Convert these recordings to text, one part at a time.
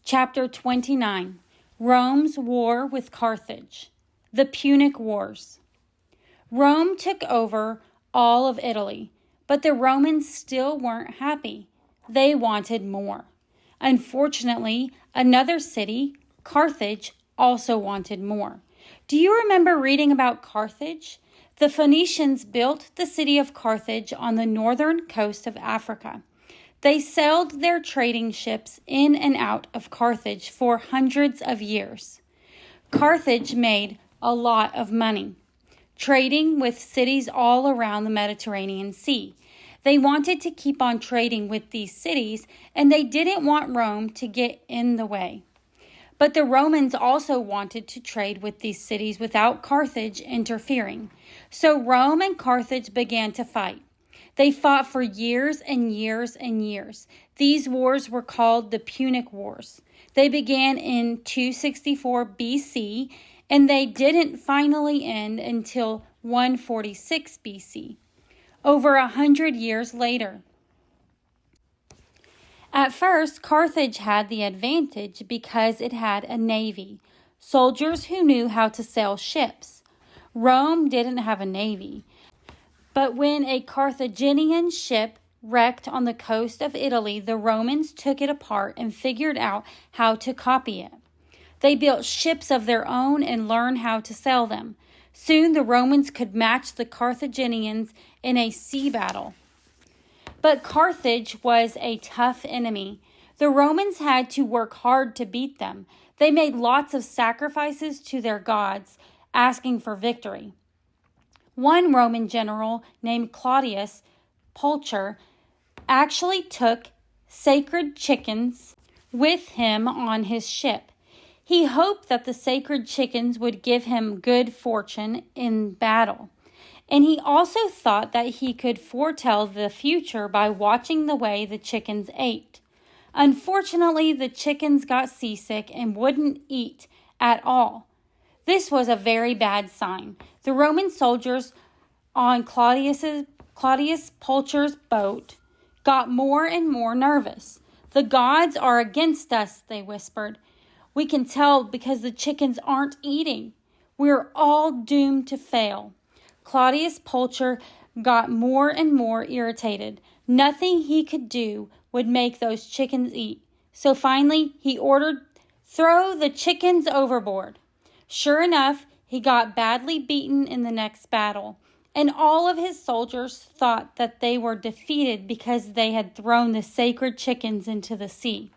Chapter 29, Rome's War with Carthage. The Punic Wars. Rome took over all of Italy, but the Romans still weren't happy. They wanted more. Unfortunately, another city, Carthage, also wanted more. Do you remember reading about Carthage? The Phoenicians built the city of Carthage on the northern coast of Africa. They sailed their trading ships in and out of Carthage for hundreds of years. Carthage made a lot of money, trading with cities all around the Mediterranean Sea. They wanted to keep on trading with these cities, and they didn't want Rome to get in the way. But the Romans also wanted to trade with these cities without Carthage interfering. So Rome and Carthage began to fight. They fought for years and years and years. These wars were called the Punic Wars. They began in 264 BC, and they didn't finally end until 146 BC, over 100 years later. At first, Carthage had the advantage because it had a navy, soldiers who knew how to sail ships. Rome didn't have a navy. But when a Carthaginian ship wrecked on the coast of Italy, the Romans took it apart and figured out how to copy it. They built ships of their own and learned how to sail them. Soon the Romans could match the Carthaginians in a sea battle. But Carthage was a tough enemy. The Romans had to work hard to beat them. They made lots of sacrifices to their gods, asking for victory. One Roman general named Claudius Pulcher actually took sacred chickens with him on his ship. He hoped that the sacred chickens would give him good fortune in battle. And he also thought that he could foretell the future by watching the way the chickens ate. Unfortunately, the chickens got seasick and wouldn't eat at all. This was a very bad sign. The Roman soldiers on Claudius Pulcher's boat got more and more nervous. "The gods are against us," they whispered. "We can tell because the chickens aren't eating. We're all doomed to fail." Claudius Pulcher got more and more irritated. Nothing he could do would make those chickens eat. So finally, he ordered, "Throw the chickens overboard." Sure enough, he got badly beaten in the next battle, and all of his soldiers thought that they were defeated because they had thrown the sacred chickens into the sea.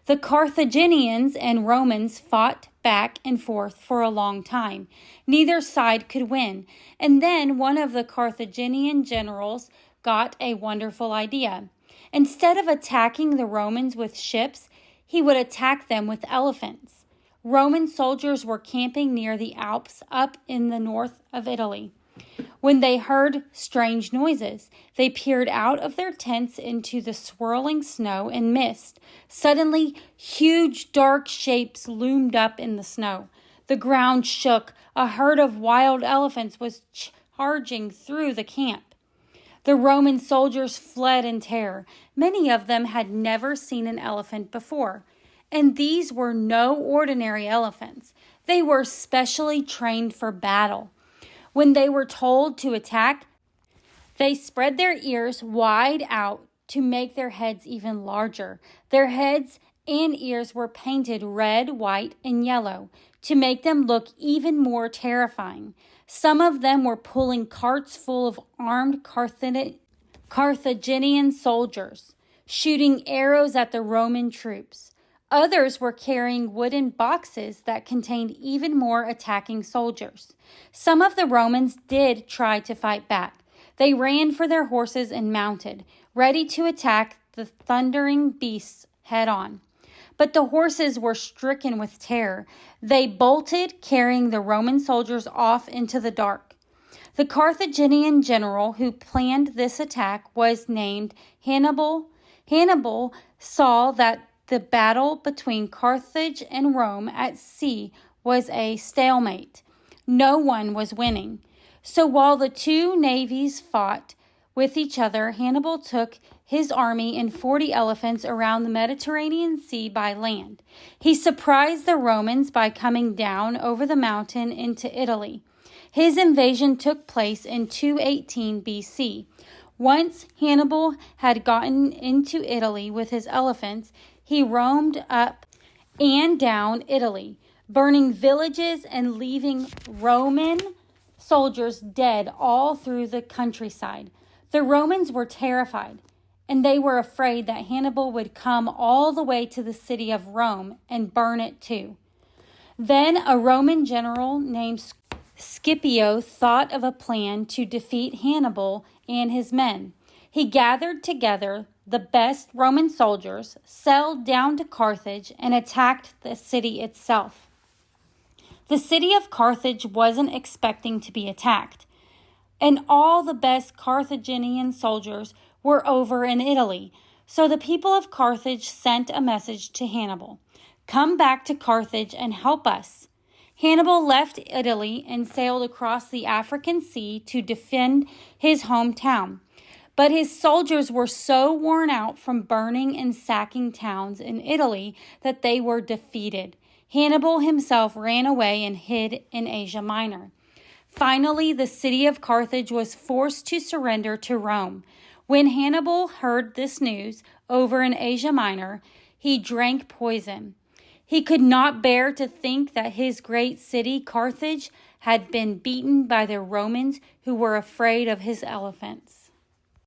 The Carthaginians and Romans fought back and forth for a long time. Neither side could win, and then one of the Carthaginian generals got a wonderful idea. Instead of attacking the Romans with ships, he would attack them with elephants. Roman soldiers were camping near the Alps up in the north of Italy. When they heard strange noises, they peered out of their tents into the swirling snow and mist. Suddenly, huge dark shapes loomed up in the snow. The ground shook. A herd of wild elephants was charging through the camp. The Roman soldiers fled in terror. Many of them had never seen an elephant before. And these were no ordinary elephants. They were specially trained for battle. When they were told to attack, they spread their ears wide out to make their heads even larger. Their heads and ears were painted red, white, and yellow to make them look even more terrifying. Some of them were pulling carts full of armed Carthaginian soldiers, shooting arrows at the Roman troops. Others were carrying wooden boxes that contained even more attacking soldiers. Some of the Romans did try to fight back. They ran for their horses and mounted, ready to attack the thundering beasts head on. But the horses were stricken with terror. They bolted, carrying the Roman soldiers off into the dark. The Carthaginian general who planned this attack was named Hannibal. Hannibal saw that the battle between Carthage and Rome at sea was a stalemate. No one was winning. So while the two navies fought, with each other, Hannibal took his army and 40 elephants around the Mediterranean Sea by land. He surprised the Romans by coming down over the mountain into Italy. His invasion took place in 218 BC. Once Hannibal had gotten into Italy with his elephants, he roamed up and down Italy, burning villages and leaving Roman soldiers dead all through the countryside. The Romans were terrified, and they were afraid that Hannibal would come all the way to the city of Rome and burn it too. Then a Roman general named Scipio thought of a plan to defeat Hannibal and his men. He gathered together the best Roman soldiers, sailed down to Carthage, and attacked the city itself. The city of Carthage wasn't expecting to be attacked, and all the best Carthaginian soldiers were over in Italy. So the people of Carthage sent a message to Hannibal: "Come back to Carthage and help us." Hannibal left Italy and sailed across the African Sea to defend his hometown. But his soldiers were so worn out from burning and sacking towns in Italy that they were defeated. Hannibal himself ran away and hid in Asia Minor. Finally, the city of Carthage was forced to surrender to Rome. When Hannibal heard this news over in Asia Minor, he drank poison. He could not bear to think that his great city, Carthage, had been beaten by the Romans who were afraid of his elephants.